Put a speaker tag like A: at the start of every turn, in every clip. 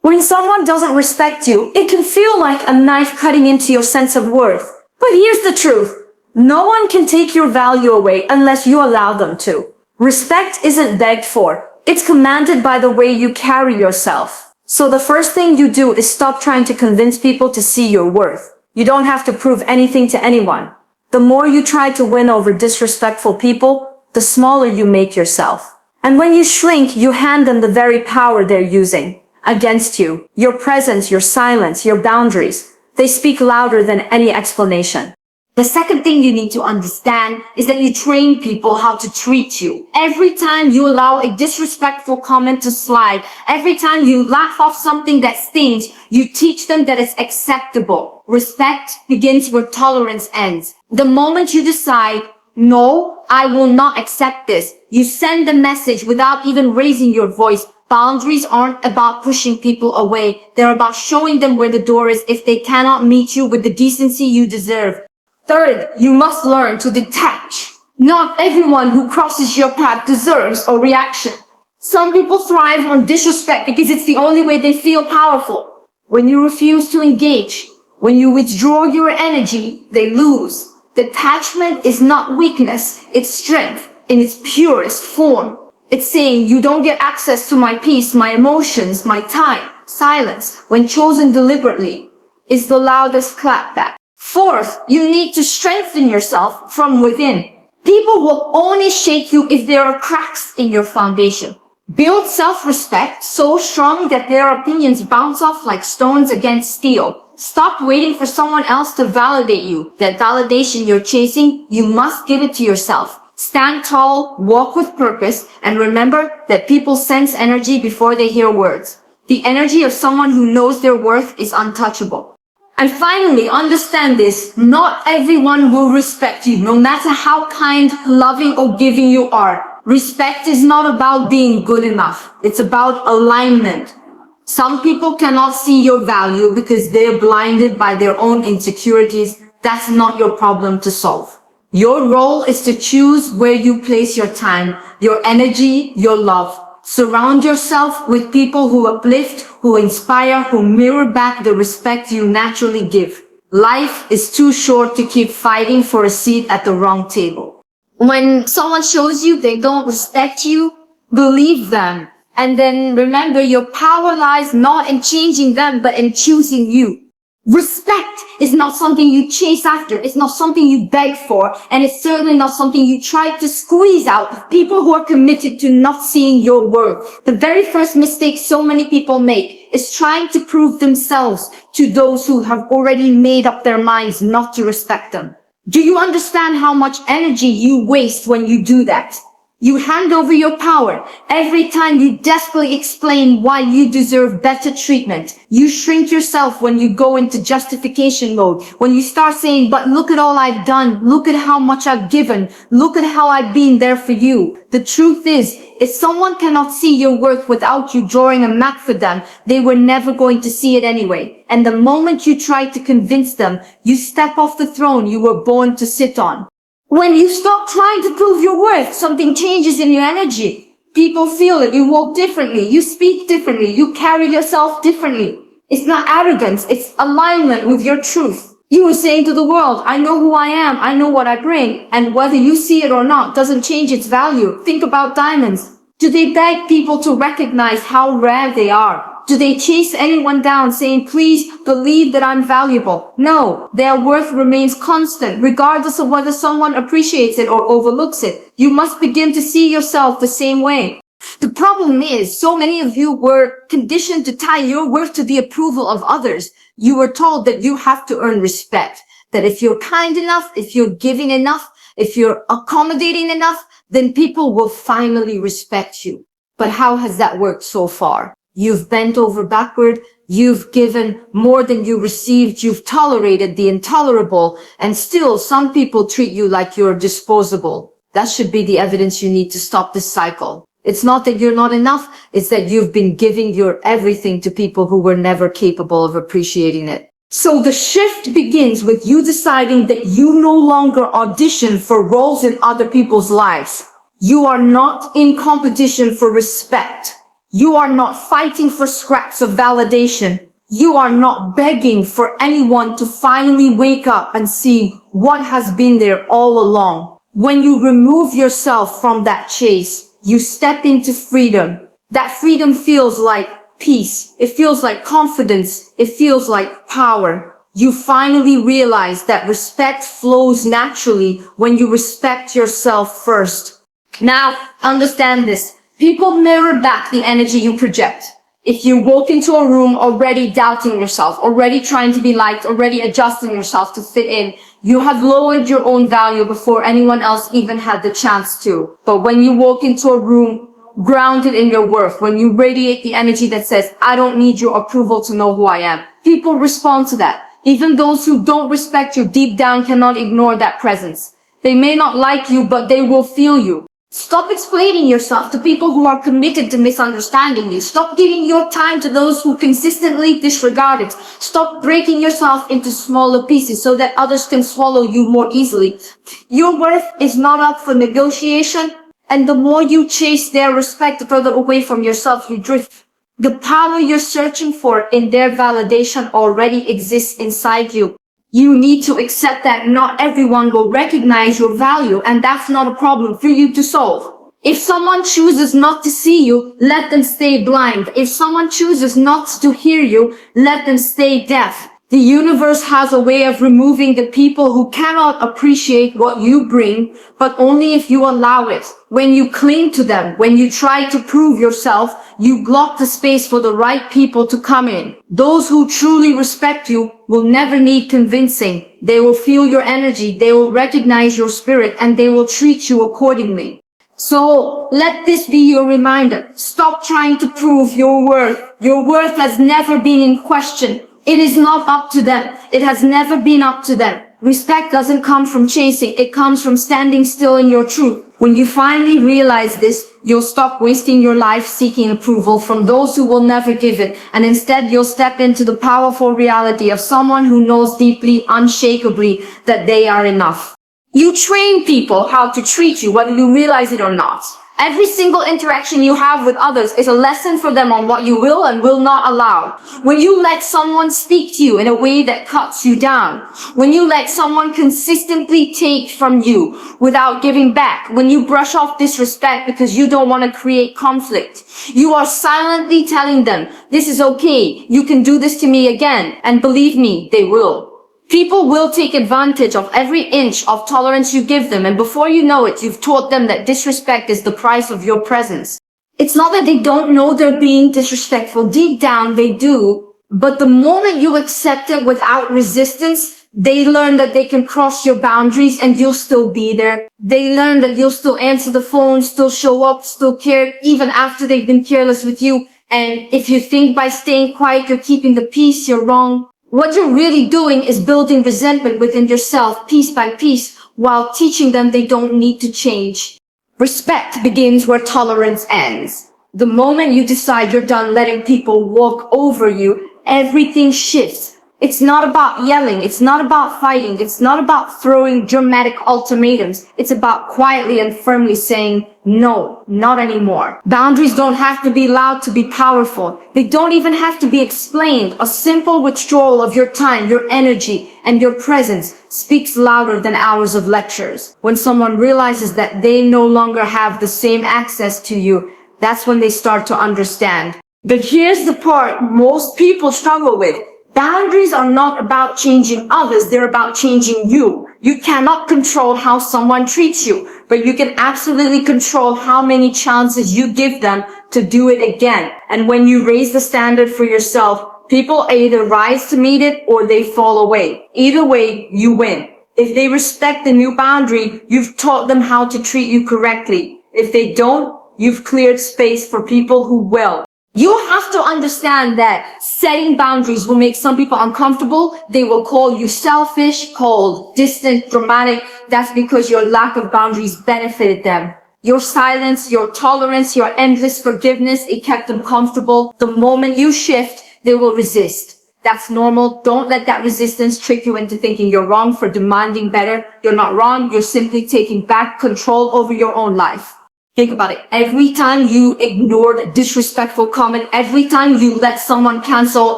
A: When someone doesn't respect you, it can feel like a knife cutting into your sense of worth. But here's the truth. No one can take your value away unless you allow them to. Respect isn't begged for. It's commanded by the way you carry yourself. So the first thing you do is stop trying to convince people to see your worth. You don't have to prove anything to anyone. The more you try to win over disrespectful people, the smaller you make yourself. And when you shrink, you hand them the very power they're using against you. Your presence, your silence, your boundaries, they speak louder than any explanation.
B: The second thing you need to understand is that you train people how to treat you. Every time you allow a disrespectful comment to slide, every time you laugh off something that stings, you teach them that it's acceptable. Respect begins where tolerance ends. The moment you decide, no, I will not accept this, you send the message without even raising your voice. Boundaries aren't about pushing people away. They're about showing them where the door is if they cannot meet you with the decency you deserve. Third, you must learn to detach. Not everyone who crosses your path deserves a reaction. Some people thrive on disrespect because it's the only way they feel powerful. When you refuse to engage, when you withdraw your energy, they lose. Detachment is not weakness, it's strength in its purest form. It's saying you don't get access to my peace, my emotions, my time. Silence, when chosen deliberately, is the loudest clapback. Fourth, you need to strengthen yourself from within. People will only shake you if there are cracks in your foundation. Build self-respect so strong that their opinions bounce off like stones against steel. Stop waiting for someone else to validate you. That validation you're chasing, you must give it to yourself. Stand tall, walk with purpose, and remember that people sense energy before they hear words. The energy of someone who knows their worth is untouchable. And finally, understand this, not everyone will respect you, no matter how kind, loving, or giving you are. Respect is not about being good enough. It's about alignment. Some people cannot see your value because they're blinded by their own insecurities. That's not your problem to solve. Your role is to choose where you place your time, your energy, your love. Surround yourself with people who uplift, who inspire, who mirror back the respect you naturally give. Life is too short to keep fighting for a seat at the wrong table. When someone shows you they don't respect you, believe them. And then remember, your power lies not in changing them, but in choosing you. Respect is not something you chase after. It's not something you beg for. And it's certainly not something you try to squeeze out of people who are committed to not seeing your worth. The very first mistake so many people make is trying to prove themselves to those who have already made up their minds not to respect them. Do you understand how much energy you waste when you do that? You hand over your power every time you desperately explain why you deserve better treatment. You shrink yourself when you go into justification mode. When you start saying, but look at all I've done. Look at how much I've given. Look at how I've been there for you. The truth is, if someone cannot see your worth without you drawing a map for them, they were never going to see it anyway. And the moment you try to convince them, you step off the throne you were born to sit on. When you stop trying to prove your worth, something changes in your energy. People feel it. You walk differently. You speak differently. You carry yourself differently. It's not arrogance. It's alignment with your truth. You are saying to the world, I know who I am. I know what I bring. And whether you see it or not doesn't change its value. Think about diamonds. Do they beg people to recognize how rare they are? Do they chase anyone down saying, please believe that I'm valuable? No, their worth remains constant, regardless of whether someone appreciates it or overlooks it. You must begin to see yourself the same way. The problem is, so many of you were conditioned to tie your worth to the approval of others. You were told that you have to earn respect, that if you're kind enough, if you're giving enough, if you're accommodating enough, then people will finally respect you. But how has that worked so far? You've bent over backward, you've given more than you received, you've tolerated the intolerable, and still some people treat you like you're disposable. That should be the evidence you need to stop this cycle. It's not that you're not enough, it's that you've been giving your everything to people who were never capable of appreciating it. So the shift begins with you deciding that you no longer audition for roles in other people's lives. You are not in competition for respect. You are not fighting for scraps of validation. You are not begging for anyone to finally wake up and see what has been there all along. When you remove yourself from that chase, you step into freedom. That freedom feels like peace. It feels like confidence. It feels like power. You finally realize that respect flows naturally when you respect yourself first. Now, understand this. People mirror back the energy you project. If you walk into a room already doubting yourself, already trying to be liked, already adjusting yourself to fit in, you have lowered your own value before anyone else even had the chance to. But when you walk into a room grounded in your worth, when you radiate the energy that says, I don't need your approval to know who I am, people respond to that. Even those who don't respect you deep down cannot ignore that presence. They may not like you, but they will feel you. Stop explaining yourself to people who are committed to misunderstanding you. Stop giving your time to those who consistently disregard it. Stop breaking yourself into smaller pieces so that others can swallow you more easily. Your worth is not up for negotiation, and the more you chase their respect, the further away from yourself you drift. The power you're searching for in their validation already exists inside you. You need to accept that not everyone will recognize your value, and that's not a problem for you to solve. If someone chooses not to see you, let them stay blind. If someone chooses not to hear you, let them stay deaf. The universe has a way of removing the people who cannot appreciate what you bring, but only if you allow it. When you cling to them, when you try to prove yourself, you block the space for the right people to come in. Those who truly respect you will never need convincing. They will feel your energy, they will recognize your spirit, and they will treat you accordingly. So let this be your reminder. Stop trying to prove your worth. Your worth has never been in question. It is not up to them. It has never been up to them. Respect doesn't come from chasing. It comes from standing still in your truth. When you finally realize this, you'll stop wasting your life seeking approval from those who will never give it. And instead, you'll step into the powerful reality of someone who knows deeply, unshakably, that they are enough. You train people how to treat you, whether you realize it or not. Every single interaction you have with others is a lesson for them on what you will and will not allow. When you let someone speak to you in a way that cuts you down, when you let someone consistently take from you without giving back, when you brush off disrespect because you don't want to create conflict, you are silently telling them, this is okay, you can do this to me again, and believe me, they will. People will take advantage of every inch of tolerance you give them, and before you know it, you've taught them that disrespect is the price of your presence. It's not that they don't know they're being disrespectful. Deep down, they do. But the moment you accept it without resistance, they learn that they can cross your boundaries and you'll still be there. They learn that you'll still answer the phone, still show up, still care, even after they've been careless with you. And if you think by staying quiet you're keeping the peace, you're wrong. What you're really doing is building resentment within yourself piece by piece while teaching them they don't need to change. Respect begins where tolerance ends. The moment you decide you're done letting people walk over you, everything shifts. It's not about yelling. It's not about fighting. It's not about throwing dramatic ultimatums. It's about quietly and firmly saying, no, not anymore. Boundaries don't have to be loud to be powerful. They don't even have to be explained. A simple withdrawal of your time, your energy, and your presence speaks louder than hours of lectures. When someone realizes that they no longer have the same access to you, that's when they start to understand. But here's the part most people struggle with. Boundaries are not about changing others, they're about changing you. You cannot control how someone treats you, but you can absolutely control how many chances you give them to do it again. And when you raise the standard for yourself, people either rise to meet it or they fall away. Either way, you win. If they respect the new boundary, you've taught them how to treat you correctly. If they don't, you've cleared space for people who will. You have to understand that setting boundaries will make some people uncomfortable. They will call you selfish, cold, distant, dramatic. That's because your lack of boundaries benefited them. Your silence, your tolerance, your endless forgiveness, it kept them comfortable. The moment you shift, they will resist. That's normal. Don't let that resistance trick you into thinking you're wrong for demanding better. You're not wrong. You're simply taking back control over your own life. Think about it. Every time you ignored a disrespectful comment, every time you let someone cancel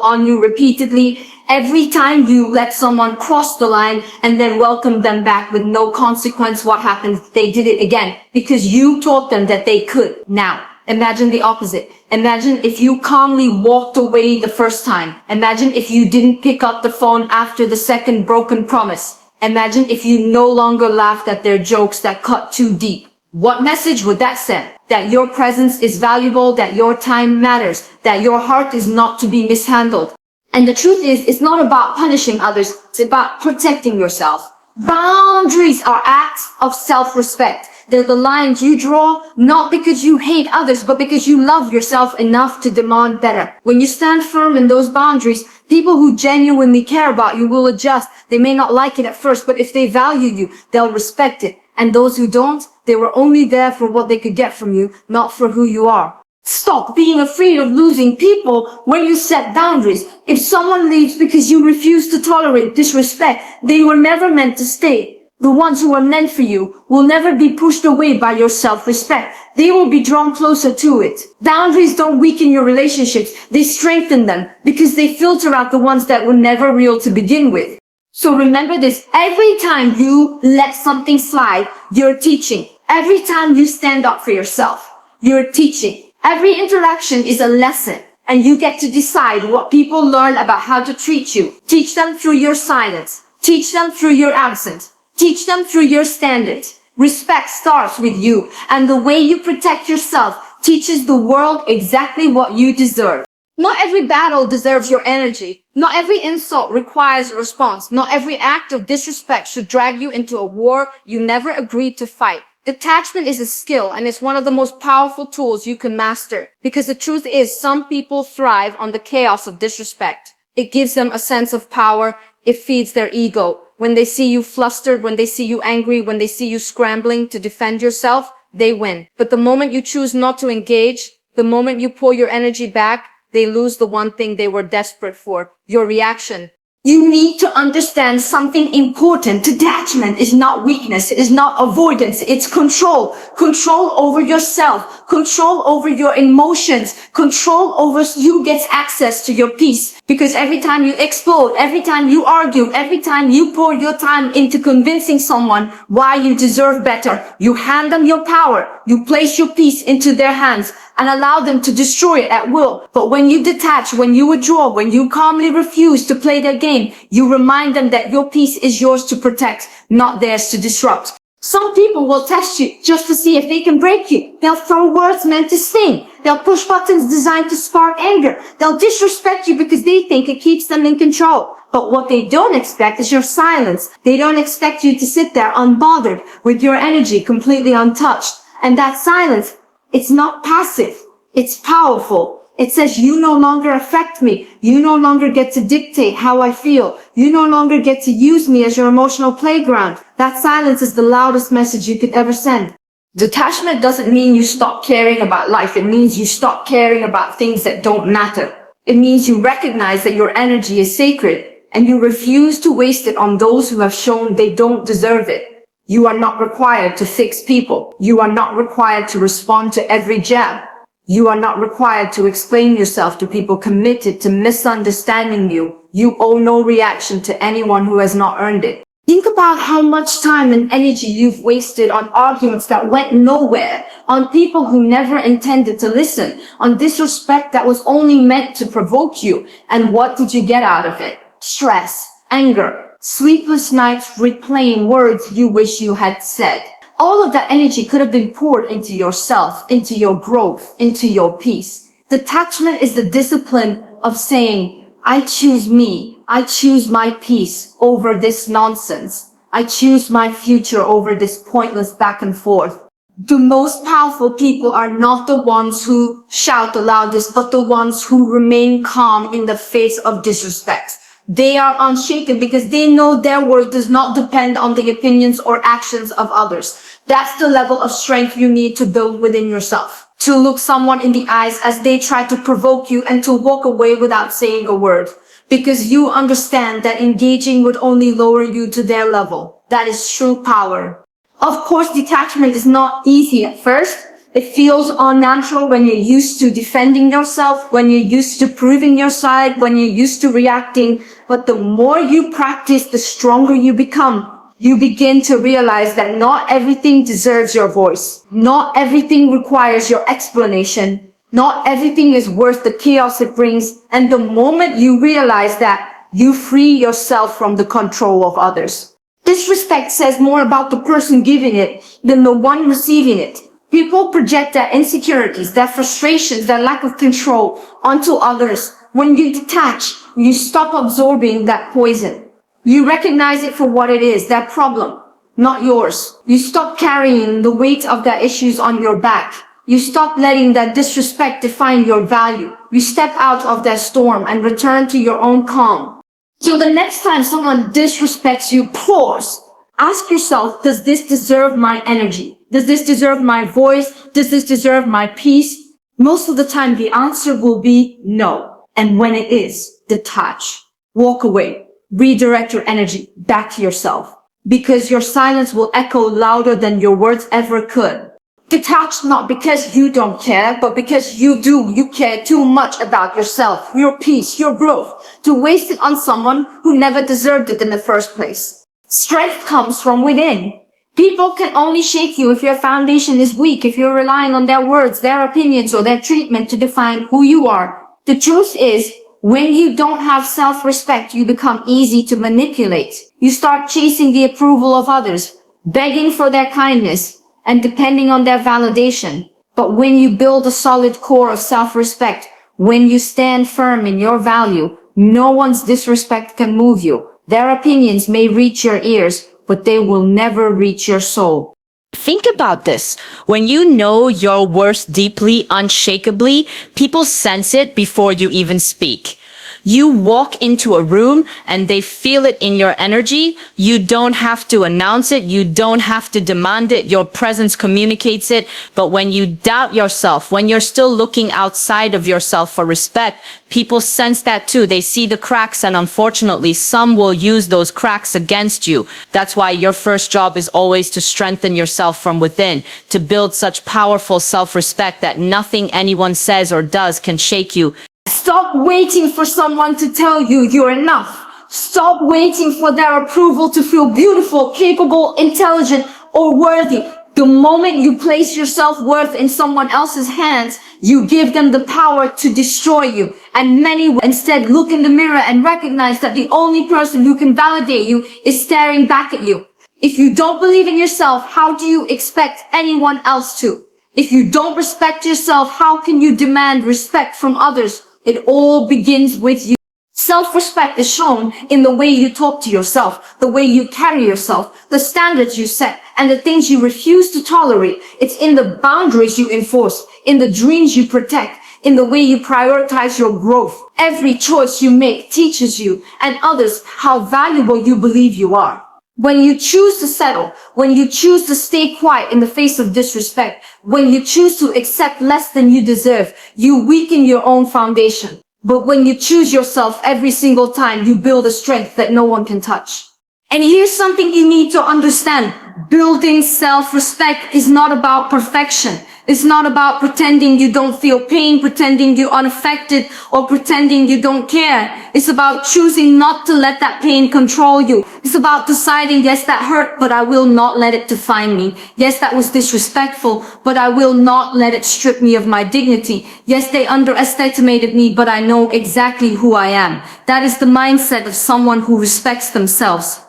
B: on you repeatedly, every time you let someone cross the line and then welcome them back with no consequence, what happens? They did it again because you taught them that they could. Now, imagine the opposite. Imagine if you calmly walked away the first time. Imagine if you didn't pick up the phone after the second broken promise. Imagine if you no longer laughed at their jokes that cut too deep. What message would that send? That your presence is valuable, that your time matters, that your heart is not to be mishandled. And the truth is, it's not about punishing others, it's about protecting yourself. Boundaries are acts of self-respect. They're the lines you draw, not because you hate others, but because you love yourself enough to demand better. When you stand firm in those boundaries, people who genuinely care about you will adjust. They may not like it at first, but if they value you, they'll respect it. And those who don't, they were only there for what they could get from you, not for who you are. Stop being afraid of losing people when you set boundaries. If someone leaves because you refuse to tolerate disrespect, they were never meant to stay. The ones who are meant for you will never be pushed away by your self-respect. They will be drawn closer to it. Boundaries don't weaken your relationships. They strengthen them because they filter out the ones that were never real to begin with. So remember this, every time you let something slide, you're teaching. Every time you stand up for yourself, you're teaching. Every interaction is a lesson, and you get to decide what people learn about how to treat you. Teach them through your silence. Teach them through your absence. Teach them through your standards. Respect starts with you, and the way you protect yourself teaches the world exactly what you deserve. Not every battle deserves your energy. Not every insult requires a response. Not every act of disrespect should drag you into a war you never agreed to fight. Detachment is a skill, and it's one of the most powerful tools you can master. Because the truth is, some people thrive on the chaos of disrespect. It gives them a sense of power. It feeds their ego. When they see you flustered, when they see you angry, when they see you scrambling to defend yourself, they win. But the moment you choose not to engage, the moment you pull your energy back, they lose the one thing they were desperate for, your reaction. You need to understand something important. Detachment is not weakness. It is not avoidance. It's control. Control over yourself. Control over your emotions. Control over you gets access to your peace. Because every time you explode, every time you argue, every time you pour your time into convincing someone why you deserve better, you hand them your power. You place your peace into their hands and allow them to destroy it at will. But when you detach, when you withdraw, when you calmly refuse to play their game, you remind them that your peace is yours to protect, not theirs to disrupt. Some people will test you just to see if they can break you. They'll throw words meant to sting. They'll push buttons designed to spark anger. They'll disrespect you because they think it keeps them in control. But what they don't expect is your silence. They don't expect you to sit there unbothered with your energy completely untouched. And that silence, it's not passive. It's powerful. It says you no longer affect me. You no longer get to dictate how I feel. You no longer get to use me as your emotional playground. That silence is the loudest message you could ever send. Detachment doesn't mean you stop caring about life. It means you stop caring about things that don't matter. It means you recognize that your energy is sacred and you refuse to waste it on those who have shown they don't deserve it. You are not required to fix people. You are not required to respond to every jab. You are not required to explain yourself to people committed to misunderstanding you. You owe no reaction to anyone who has not earned it. Think about how much time and energy you've wasted on arguments that went nowhere, on people who never intended to listen, on disrespect that was only meant to provoke you. And what did you get out of it? Stress, anger, sleepless nights replaying words you wish you had said. All of that energy could have been poured into yourself, into your growth, into your peace. Detachment is the discipline of saying, I choose me. I choose my peace over this nonsense. I choose my future over this pointless back and forth. The most powerful people are not the ones who shout the loudest, but the ones who remain calm in the face of disrespect. They are unshaken because they know their worth does not depend on the opinions or actions of others. That's the level of strength you need to build within yourself. To look someone in the eyes as they try to provoke you and to walk away without saying a word. Because you understand that engaging would only lower you to their level. That is true power. Of course, detachment is not easy at first.
A: It feels unnatural when you're used to defending yourself, when you're used to proving your side, when you're used to reacting. But the more you practice, the stronger you become. You begin to realize that not everything deserves your voice. Not everything requires your explanation. Not everything is worth the chaos it brings. And the moment you realize that, you free yourself from the control of others. Disrespect says more about the person giving it than the one receiving it. People project their insecurities, their frustrations, their lack of control onto others. When you detach, you stop absorbing that poison. You recognize it for what it is, their problem, not yours. You stop carrying the weight of their issues on your back. You stop letting that disrespect define your value. You step out of their storm and return to your own calm. So the next time someone disrespects you, pause. Ask yourself, does this deserve my energy? Does this deserve my voice? Does this deserve my peace? Most of the time, the answer will be no. And when it is, detach. Walk away. Redirect your energy back to yourself. Because your silence will echo louder than your words ever could. Detach not because you don't care, but because you do. You care too much about yourself, your peace, your growth, to waste it on someone who never deserved it in the first place. Strength comes from within. People can only shake you if your foundation is weak, if you're relying on their words, their opinions, or their treatment to define who you are. The truth is, when you don't have self-respect, you become easy to manipulate. You start chasing the approval of others, begging for their kindness, and depending on their validation. But when you build a solid core of self-respect, when you stand firm in your value, no one's disrespect can move you. Their opinions may reach your ears, but they will never reach your soul.
C: Think about this. When you know your worth deeply, unshakably, people sense it before you even speak. You walk into a room and they feel it in your energy. You don't have to announce it. You don't have to demand it. Your presence communicates it. But when you doubt yourself, when you're still looking outside of yourself for respect, people sense that too. They see the cracks, and unfortunately, some will use those cracks against you. That's why your first job is always to strengthen yourself from within, to build such powerful self-respect that nothing anyone says or does can shake you.
A: Stop waiting for someone to tell you you're enough. Stop waiting for their approval to feel beautiful, capable, intelligent, or worthy. The moment you place your self-worth in someone else's hands, you give them the power to destroy you. And many will instead look in the mirror and recognize that the only person who can validate you is staring back at you. If you don't believe in yourself, how do you expect anyone else to? If you don't respect yourself, how can you demand respect from others? It all begins with you. Self-respect is shown in the way you talk to yourself, the way you carry yourself, the standards you set, and the things you refuse to tolerate. It's in the boundaries you enforce, in the dreams you protect, in the way you prioritize your growth. Every choice you make teaches you and others how valuable you believe you are. When you choose to settle, when you choose to stay quiet in the face of disrespect, when you choose to accept less than you deserve, you weaken your own foundation. But when you choose yourself every single time, you build a strength that no one can touch. And here's something you need to understand. Building self-respect is not about perfection. It's not about pretending you don't feel pain, pretending you're unaffected, or pretending you don't care. It's about choosing not to let that pain control you. It's about deciding, yes, that hurt, but I will not let it define me. Yes, that was disrespectful, but I will not let it strip me of my dignity. Yes, they underestimated me, but I know exactly who I am. That is the mindset of someone who respects themselves.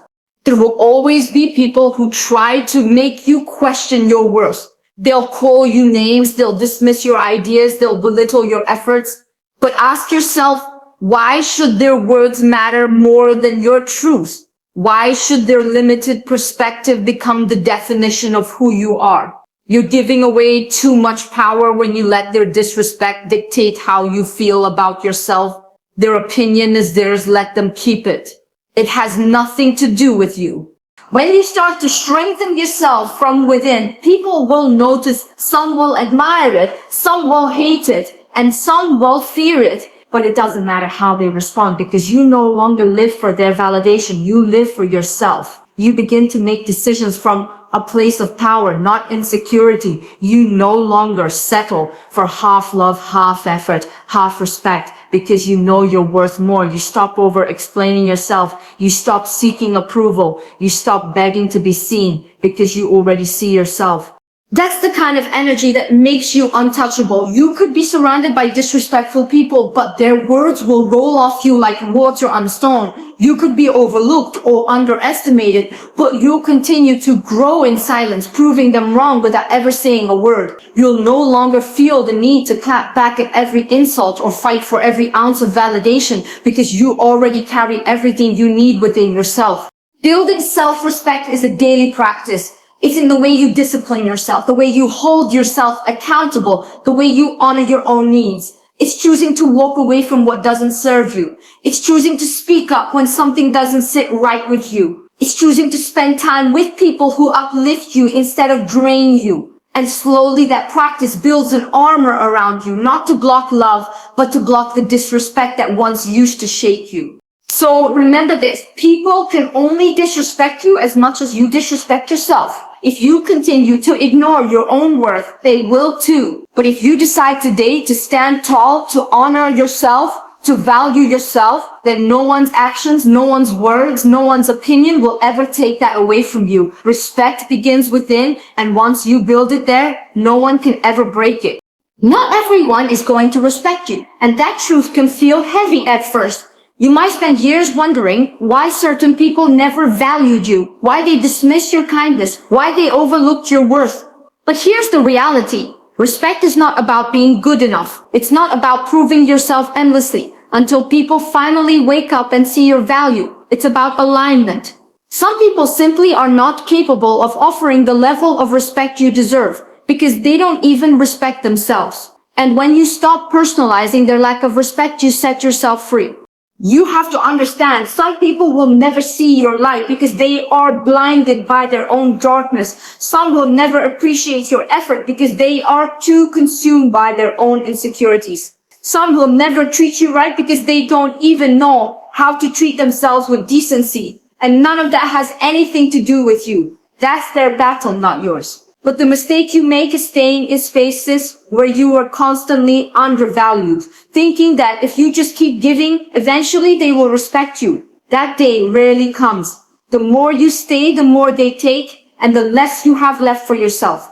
A: There will always be people who try to make you question your worth. They'll call you names, they'll dismiss your ideas, they'll belittle your efforts. But ask yourself, why should their words matter more than your truth? Why should their limited perspective become the definition of who you are? You're giving away too much power when you let their disrespect dictate how you feel about yourself. Their opinion is theirs, let them keep it. It has nothing to do with you. When you start to strengthen yourself from within, people will notice, some will admire it, some will hate it, and some will fear it. But it doesn't matter how they respond because you no longer live for their validation. You live for yourself. You begin to make decisions from
B: a place of power, not insecurity. You no longer settle for half love, half effort, half respect, because you know you're worth more. You stop over explaining yourself. You stop seeking approval. You stop begging to be seen because you already see yourself. That's the kind of energy that makes you untouchable. You could be surrounded by disrespectful people, but their words will roll off you like water on stone. You could be overlooked or underestimated, but you'll continue to grow in silence, proving them wrong without ever saying a word. You'll no longer feel the need to clap back at every insult or fight for every ounce of validation because you already carry everything you need within yourself. Building self-respect is a daily practice. It's in the way you discipline yourself, the way you hold yourself accountable, the way you honor your own needs. It's choosing to walk away from what doesn't serve you. It's choosing to speak up when something doesn't sit right with you. It's choosing to spend time with people who uplift you instead of drain you. And slowly that practice builds an armor around you, not to block love, but to block the disrespect that once used to shake you. So remember this, people can only disrespect you as much as you disrespect yourself. If you continue to ignore your own worth, they will too. But if you decide today to stand tall, to honor yourself, to value yourself, then no one's actions, no one's words, no one's opinion will ever take that away from you. Respect begins within, and once you build it there, no one can ever break it. Not everyone is going to respect you, and that truth can feel heavy at first. You might spend years wondering why certain people never valued you, why they dismissed your kindness, why they overlooked your worth. But here's the reality. Respect is not about being good enough. It's not about proving yourself endlessly until people finally wake up and see your value. It's about alignment. Some people simply are not capable of offering the level of respect you deserve because they don't even respect themselves. And when you stop personalizing their lack of respect, you set yourself free. You have to understand, some people will never see your light because they are blinded by their own darkness. Some will never appreciate your effort because they are too consumed by their own insecurities. Some will never treat you right because they don't even know how to treat themselves with decency. And none of that has anything to do with you. That's their battle, not yours. But the mistake you make is staying in spaces where you are constantly undervalued, thinking that if you just keep giving, eventually they will respect you. That day rarely comes. The more you stay, the more they take, and the less you have left for yourself.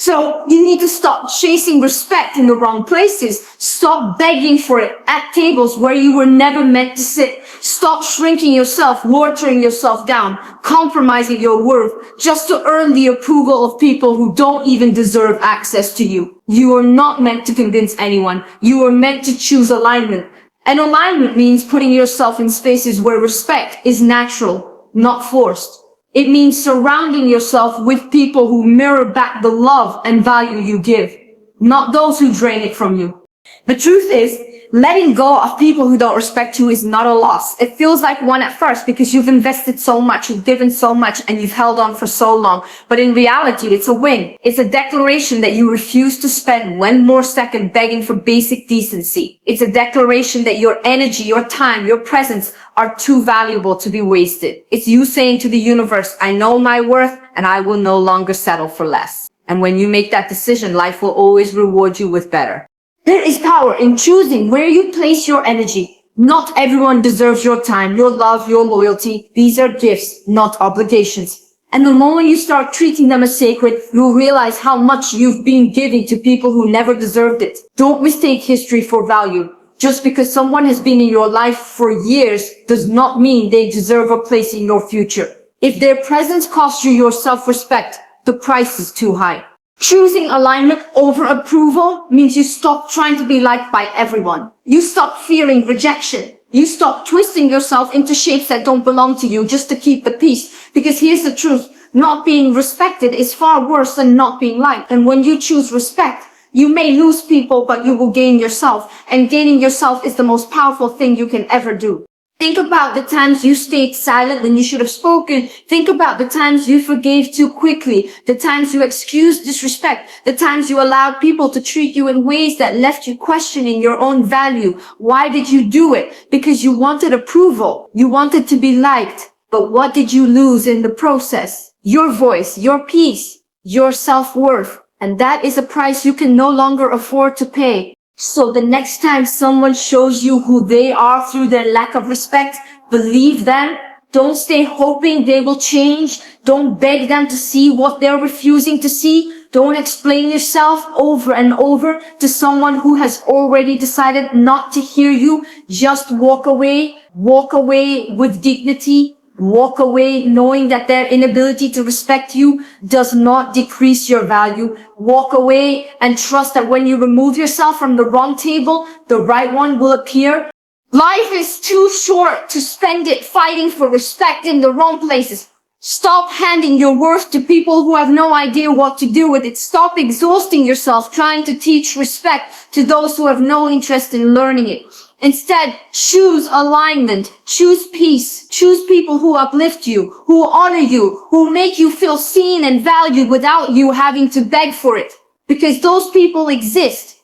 B: So you need to stop chasing respect in the wrong places. Stop begging for it at tables where you were never meant to sit. Stop shrinking yourself, watering yourself down, compromising your worth just to earn the approval of people who don't even deserve access to you. You are not meant to convince anyone. You are meant to choose alignment. And alignment means putting yourself in spaces where respect is natural, not forced. It means surrounding yourself with people who mirror back the love and value you give, not those who drain it from you. The truth is, letting go of people who don't respect you is not a loss. It feels like one at first because you've invested so much, you've given so much, and you've held on for so long. But in reality, it's a win. It's a declaration that you refuse to spend one more second begging for basic decency. It's a declaration that your energy, your time, your presence are too valuable to be wasted. It's you saying to the universe, I know my worth and I will no longer settle for less. And when you make that decision, life will always reward you with better. There is power in choosing where you place your energy. Not everyone deserves your time, your love, your loyalty. These are gifts, not obligations. And the moment you start treating them as sacred, you'll realize how much you've been giving to people who never deserved it. Don't mistake history for value. Just because someone has been in your life for years does not mean they deserve a place in your future. If their presence costs you your self-respect, the price is too high. Choosing alignment over approval means you stop trying to be liked by everyone. You stop fearing rejection. You stop twisting yourself into shapes that don't belong to you just to keep the peace. Because here's the truth. Not being respected is far worse than not being liked. And when you choose respect, you may lose people, but you will gain yourself. And gaining yourself is the most powerful thing you can ever do. Think about the times you stayed silent when you should have spoken. Think about the times you forgave too quickly, the times you excused disrespect, the times you allowed people to treat you in ways that left you questioning your own value. Why did you do it? Because you wanted approval. You wanted to be liked. But what did you lose in the process? your voice, your peace, your self-worth. And that is a price you can no longer afford to pay. So the next time someone shows you who they are through their lack of respect, believe them. Don't stay hoping they will change. Don't beg them to see what they're refusing to see. Don't explain yourself over and over to someone who has already decided not to hear you. Just walk away. Walk away with dignity. Walk away knowing that their inability to respect you does not decrease your value. Walk away and trust that when you remove yourself from the wrong table, the right one will appear. Life is too short to spend it fighting for respect in the wrong places. Stop handing your worth to people who have no idea what to do with it. Stop exhausting yourself trying to teach respect to those who have no interest in learning it. Instead, choose alignment, choose peace, choose people who uplift you, who honor you, who make you feel seen and valued without you having to beg for it. Because those people exist.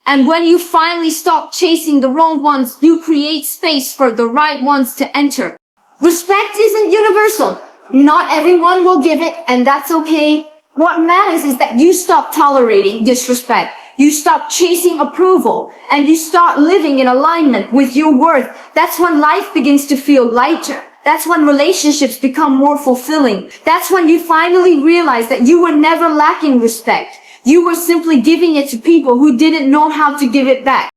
B: And when you finally stop chasing the wrong ones, you create space for the right ones to enter. Respect isn't universal. Not everyone will give it, and that's okay. What matters is that you stop tolerating disrespect. You stop chasing approval, and you start living in alignment with your worth. That's when life begins to feel lighter. That's when relationships become more fulfilling. That's when you finally realize that you were never lacking respect. You were simply giving it to people who didn't know how to give it back.